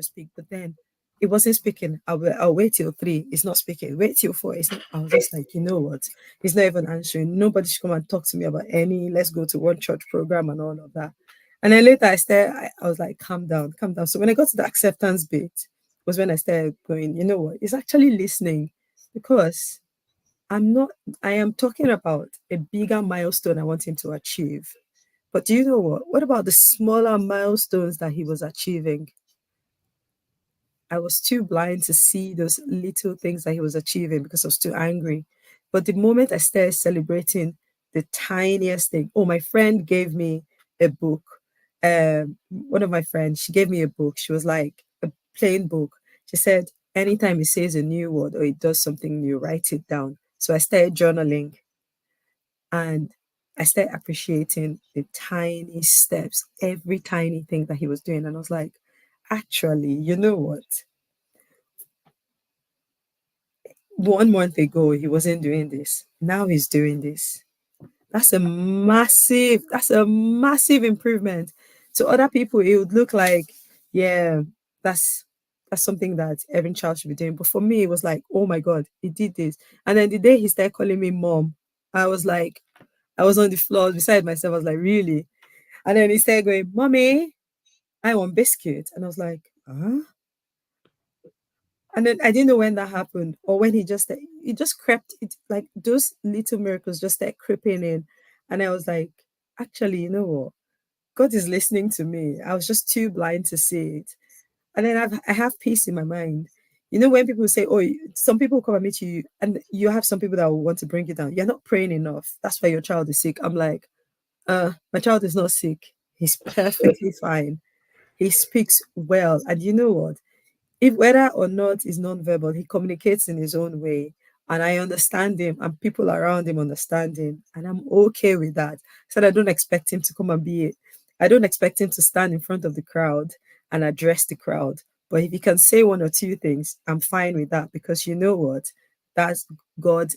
[SPEAKER 2] speak. But then it wasn't speaking. I'll wait till 3. It's not speaking. Wait till 4. It's not. I was just like, you know what? He's not even answering. Nobody should come and talk to me about let's go to one church program and all of that. And then later I was like, calm down, calm down. So when I got to the acceptance bit, was when I started going, you know what? It's actually listening because I'm not, I am talking about a bigger milestone I want him to achieve. But do you know what? What about the smaller milestones that he was achieving? I was too blind to see those little things that he was achieving because I was too angry. But the moment I started celebrating the tiniest thing, oh, my friend gave me a book. One of my friends, she gave me a book. She was like a plain book. She said, anytime he says a new word or he does something new, write it down. So I started journaling and I started appreciating the tiny steps, every tiny thing that he was doing. And I was like, actually, you know what? 1 month ago, he wasn't doing this. Now he's doing this. That's a massive improvement. To other people, it would look like, yeah, that's that's something that every child should be doing. But for me, it was like, oh my God, he did this. And then the day he started calling me mom, I was like, I was on the floor beside myself. I was like, really? And then he started going, Mommy, I want biscuit. And I was like, huh? And then I didn't know when that happened or when he just crept it like those little miracles just started creeping in. And I was like, actually, you know what? God is listening to me. I was just too blind to see it. And then I have peace in my mind. You know, when people say, oh, some people come and meet you, and you have some people that will want to bring you down. You're not praying enough. That's why your child is sick. I'm like, my child is not sick. He's perfectly fine. He speaks well. And you know what? If whether or not is non-verbal, he communicates in his own way. And I understand him, and people around him understand him. And I'm okay with that. So I don't expect him to come and be I don't expect him to stand in front of the crowd and address the crowd. But if he can say one or two things, I'm fine with that, because you know what? That's God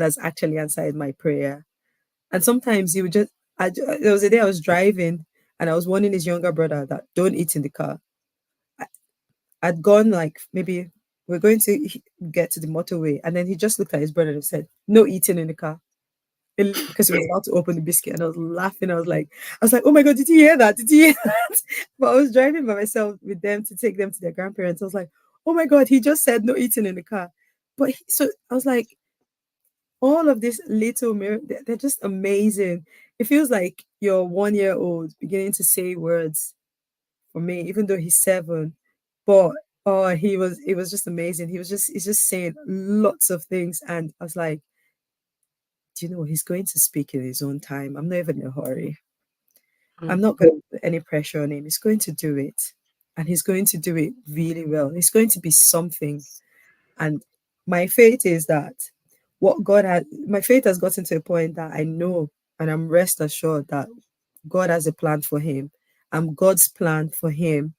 [SPEAKER 2] has actually answered my prayer. And sometimes he would just there was a day I was driving and I was warning his younger brother that don't eat in the car. I'd gone like maybe we're going to get to the motorway, and then he just looked at his brother and said, "No eating in the car," because he was about to open the biscuit, and I was laughing. I was like, "Oh my god, did you hear that? Did you hear that?" But I was driving by myself with them to take them to their grandparents. I was like, "Oh my god, he just said no eating in the car." So I was like, all of these little mirror, they're just amazing. It feels like your 1 year old beginning to say words for me, even though he's 7. But oh, it was just amazing. He's just saying lots of things. And I was like, do you know, he's going to speak in his own time. I'm not even in a hurry. I'm
[SPEAKER 1] Mm.
[SPEAKER 2] not going to put any pressure on him. He's going to do it. And he's going to do it really well. He's going to be something. And my faith is that my faith has gotten to a point that I know, and I'm rest assured that God has a plan for him. And God's plan for him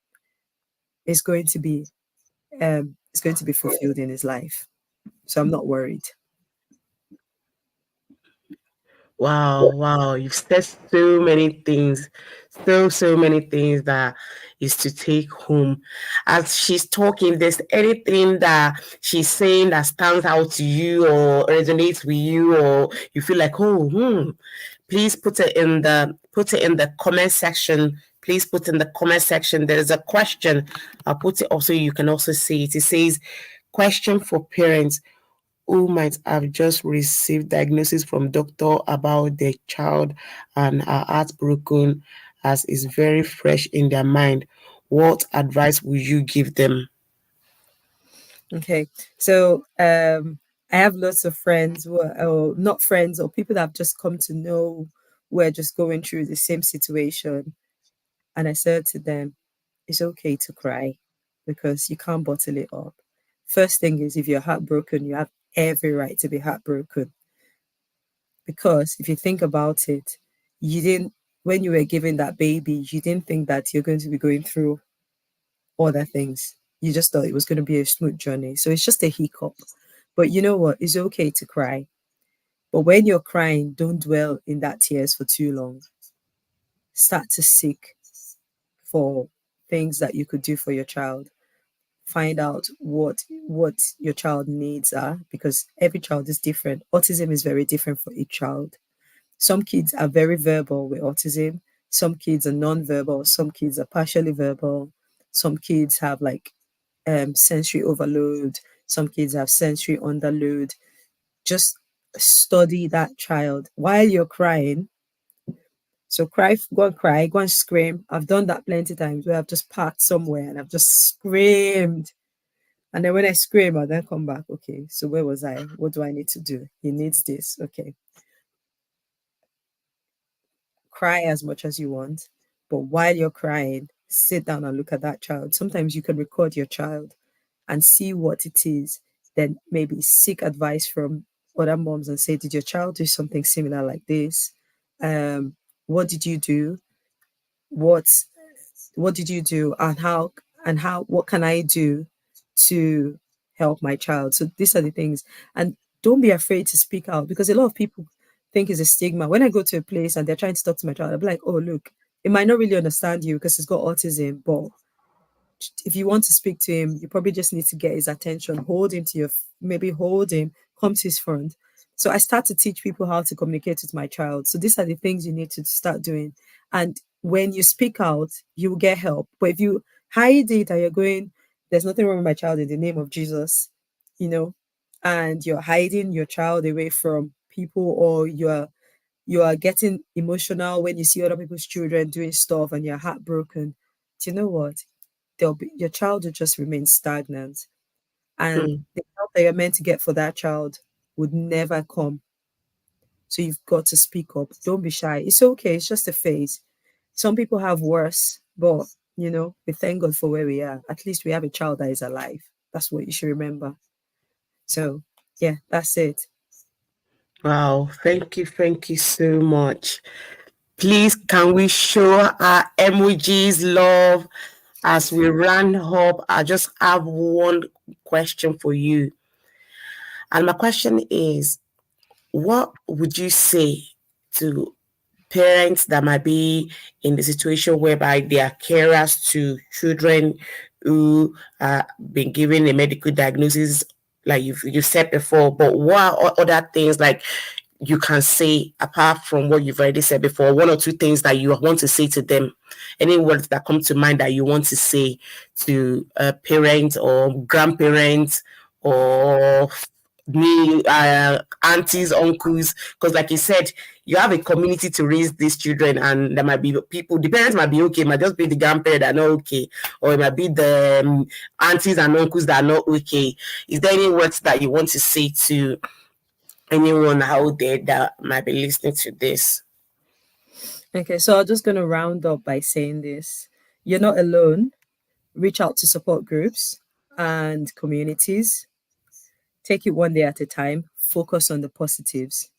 [SPEAKER 2] is going to be is going to be fulfilled in his life. So I'm not worried.
[SPEAKER 1] Wow, wow. You've said so many things, so many things that is to take home. As she's talking, there's anything that she's saying that stands out to you or resonates with you, or you feel like, oh, please put it in the comment section. Please put in the comment section. There's a question. I'll put it also, you can also see it. It says, question for parents who might have just received diagnosis from doctor about their child and are heartbroken as is very fresh in their mind. What advice would you give them?
[SPEAKER 2] Okay. So I have lots of friends who are, or not friends, or people that have just come to know who are just going through the same situation. And I said to them, it's okay to cry because you can't bottle it up. First thing is, if you're heartbroken, you have every right to be heartbroken. Because if you think about it, you didn't, when you were given that baby, you didn't think that you're going to be going through other things. You just thought it was going to be a smooth journey. So it's just a hiccup. But you know what? It's okay to cry. But when you're crying, don't dwell in that tears for too long. Start to seek for things that you could do for your child. Find out what your child needs are, because every child is different. Autism is very different for each child. Some kids are very verbal with autism. Some kids are non-verbal. Some kids are partially verbal. Some kids have like sensory overload. Some kids have sensory underload. Just study that child while you're crying. So cry, go and scream. I've done that plenty times where I've just parked somewhere and I've just screamed. And then when I scream, I'll then come back. Okay, so where was I? What do I need to do? He needs this. Okay, cry as much as you want, but while you're crying, sit down and look at that child. Sometimes you can record your child and see what it is, then maybe seek advice from other moms and say, did your child do something similar like this? Um, what did you do? What what did you do, and how what can I do to help my child? So these are the things. And don't be afraid to speak out, because a lot of people think it's a stigma. When I go to a place and they're trying to talk to my child, I'll be like, oh look, it might not really understand you because he's got autism, but if you want to speak to him, you probably just need to get his attention, hold him to maybe hold him, come to his front. So I start to teach people how to communicate with my child. So these are the things you need to start doing. And when you speak out, you will get help. But if you hide it and you're going, there's nothing wrong with my child in the name of Jesus, you know, and you're hiding your child away from people, or you are getting emotional when you see other people's children doing stuff and you're heartbroken, do you know what? Your child will just remain stagnant. and
[SPEAKER 1] Mm.
[SPEAKER 2] the help that you're meant to get for that child would never come. So you've got to speak up. Don't be shy. It's okay. It's just a phase. Some people have worse, but we thank God for where we are. At least we have a child that is alive. That's what you should remember. So yeah, that's it.
[SPEAKER 1] Wow, thank you so much. Please, can we show our emojis love as we round up? I just have one question for you. And my question is, what would you say to parents that might be in the situation whereby they are carers to children who are been given a medical diagnosis, like you said before, but what are other things like you can say apart from what you've already said before, one or two things that you want to say to them, any words that come to mind that you want to say to parents or grandparents or me, aunties, uncles, because like you said, you have a community to raise these children, and there might be people, the parents might be okay, it might just be the grandparents that are not okay, or it might be the aunties and uncles that are not okay. Is there any words that you want to say to anyone out there that might be listening to this?
[SPEAKER 2] Okay, so I'm just gonna round up by saying this. You're not alone. Reach out to support groups and communities. Take it one day at a time. Focus on the positives.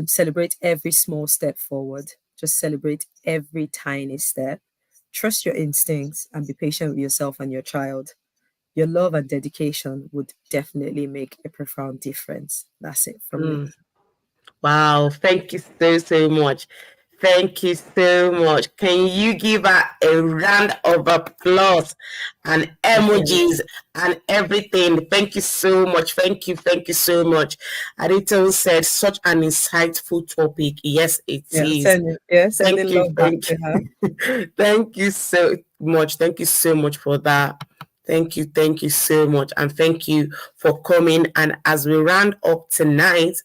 [SPEAKER 2] Celebrate every small step forward. Just celebrate every tiny step. Trust your instincts and be patient with yourself and your child. Your love and dedication would definitely make a profound difference. That's it from me.
[SPEAKER 1] Mm. Wow, thank you so, so much. Thank you so much. Can you give her a round of applause and
[SPEAKER 2] Definitely.
[SPEAKER 1] emojis and everything? Thank you so much. Thank you so much. Adito said, such an insightful topic. Yes, it
[SPEAKER 2] Yeah,
[SPEAKER 1] is.
[SPEAKER 2] sending love back
[SPEAKER 1] Thank
[SPEAKER 2] to her.
[SPEAKER 1] you. Thank you so much. Thank you so much for that. Thank you so much. And thank you for coming. And as we round up tonight,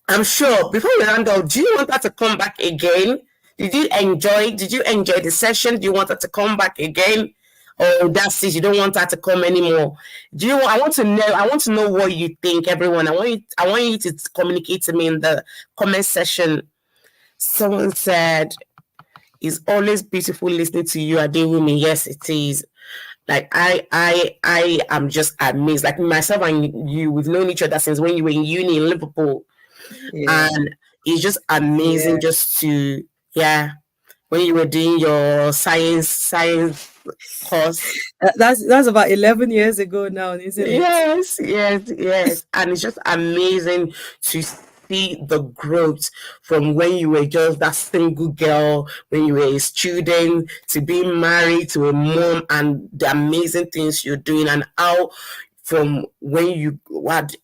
[SPEAKER 1] I'm sure before we round up, do you want her to come back again? Did you enjoy the session? Do you want her to come back again? Or that's it, you don't want her to come anymore. I want to know what you think, everyone. I want you to communicate to me in the comment section. Someone said it's always beautiful listening to you, Adewumi. Yes, it is. Like I am just amazed. Like myself and you, we've known each other since when you were in uni in Liverpool,
[SPEAKER 2] Yeah,
[SPEAKER 1] and it's just amazing
[SPEAKER 2] yeah.
[SPEAKER 1] just to, yeah, when you were doing your science course.
[SPEAKER 2] That's about 11 years ago now, isn't it?
[SPEAKER 1] Yes. And it's just amazing to see the growth from when you were just that single girl, when you were a student, to being married to a mom, and the amazing things you're doing, and how from when you had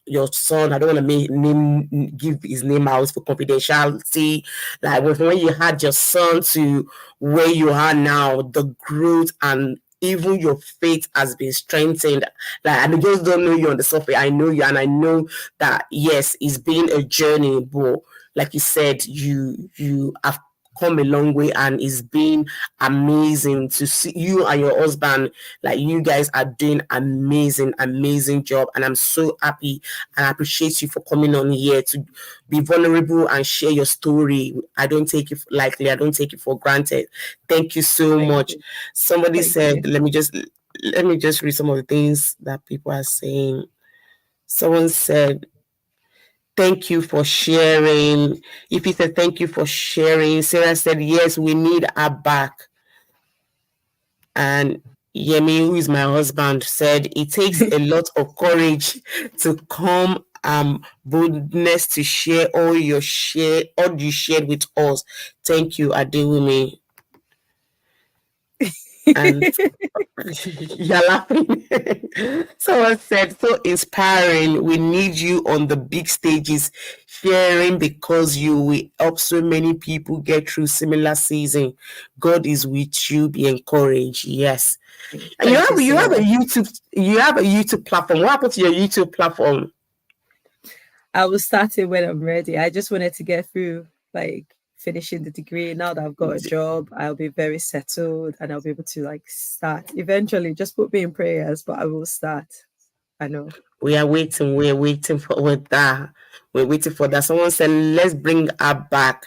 [SPEAKER 1] your son, I don't want to give his name out for confidentiality, like when you had your son to where you are now, the growth, and even your faith has been strengthened. Like I just don't know you on the surface. I know you, and I know that yes, it's been a journey, but like you said, you have come a long way, and it's been amazing to see you and your husband. Like you guys are doing amazing job, and I'm so happy and I appreciate you for coming on here to be vulnerable and share your story. I don't take it lightly. I don't take it for granted. Thank you so
[SPEAKER 2] Thank
[SPEAKER 1] much.
[SPEAKER 2] you.
[SPEAKER 1] Somebody
[SPEAKER 2] Thank you.
[SPEAKER 1] said, let me just read some of the things that people are saying. Someone said, thank you for sharing. If he said thank you for sharing, Sarah said, yes, we need her back. And Yemi, who is my husband, said it takes a lot of courage to come boldness to share all you shared with us. Thank you, Adewumi. And you're laughing. Someone said, so inspiring. We need you on the big stages, sharing because you will help so many people get through similar season. God is with you. Be encouraged. Yes. And
[SPEAKER 2] Thank you
[SPEAKER 1] you
[SPEAKER 2] so
[SPEAKER 1] have a
[SPEAKER 2] much.
[SPEAKER 1] YouTube platform. What happened to your YouTube platform?
[SPEAKER 2] I will start it when I'm ready. I just wanted to get through like finishing the degree. Now that I've got a job, I'll be very settled and I'll be able to like start eventually. Just put me in prayers, but I will start. I know.
[SPEAKER 1] We are waiting. We're waiting for that. We're waiting for that. Someone said, let's bring her back.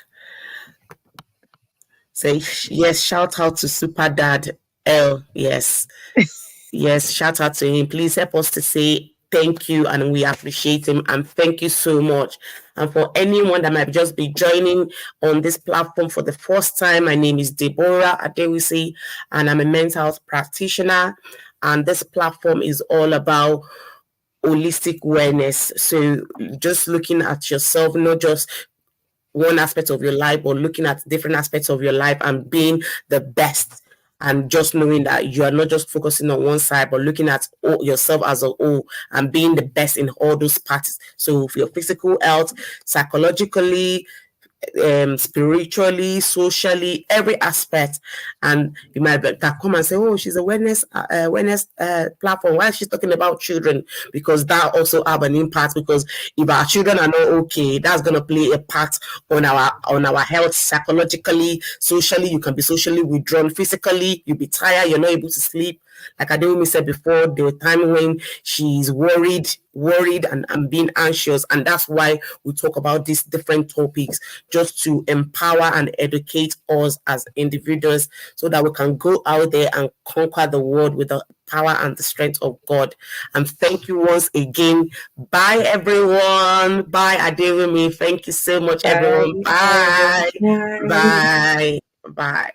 [SPEAKER 1] Say, yes, shout out to Super Dad L. Yes. Yes, shout out to him. Please help us to say thank you and we appreciate him and thank you so much. And for anyone that might just be joining on this platform for the first time, my name is Deborah Adewisi and I'm a mental health practitioner. And this platform is all about holistic wellness. So just looking at yourself, not just one aspect of your life, but looking at different aspects of your life and being the best. And just knowing that you are not just focusing on one side, but looking at yourself as a whole and being the best in all those parts. So for your physical health, psychologically, spiritually, socially, every aspect. And you might come and say, "Oh, she's a wellness platform. Why is she talking about children?" Because that also have an impact. Because if our children are not okay, that's going to play a part on our health, psychologically, socially. You can be socially withdrawn. Physically, you'll be tired. You're not able to sleep. Like Adewumi said before, there were times when she's worried and being anxious. And that's why we talk about these different topics, just to empower and educate us as individuals so that we can go out there and conquer the world with the power and the strength of God. And thank you once again. Bye, everyone. Bye, Adewumi. Thank you so much,
[SPEAKER 2] Bye.
[SPEAKER 1] everyone. Bye.
[SPEAKER 2] Bye.
[SPEAKER 1] Bye. Bye.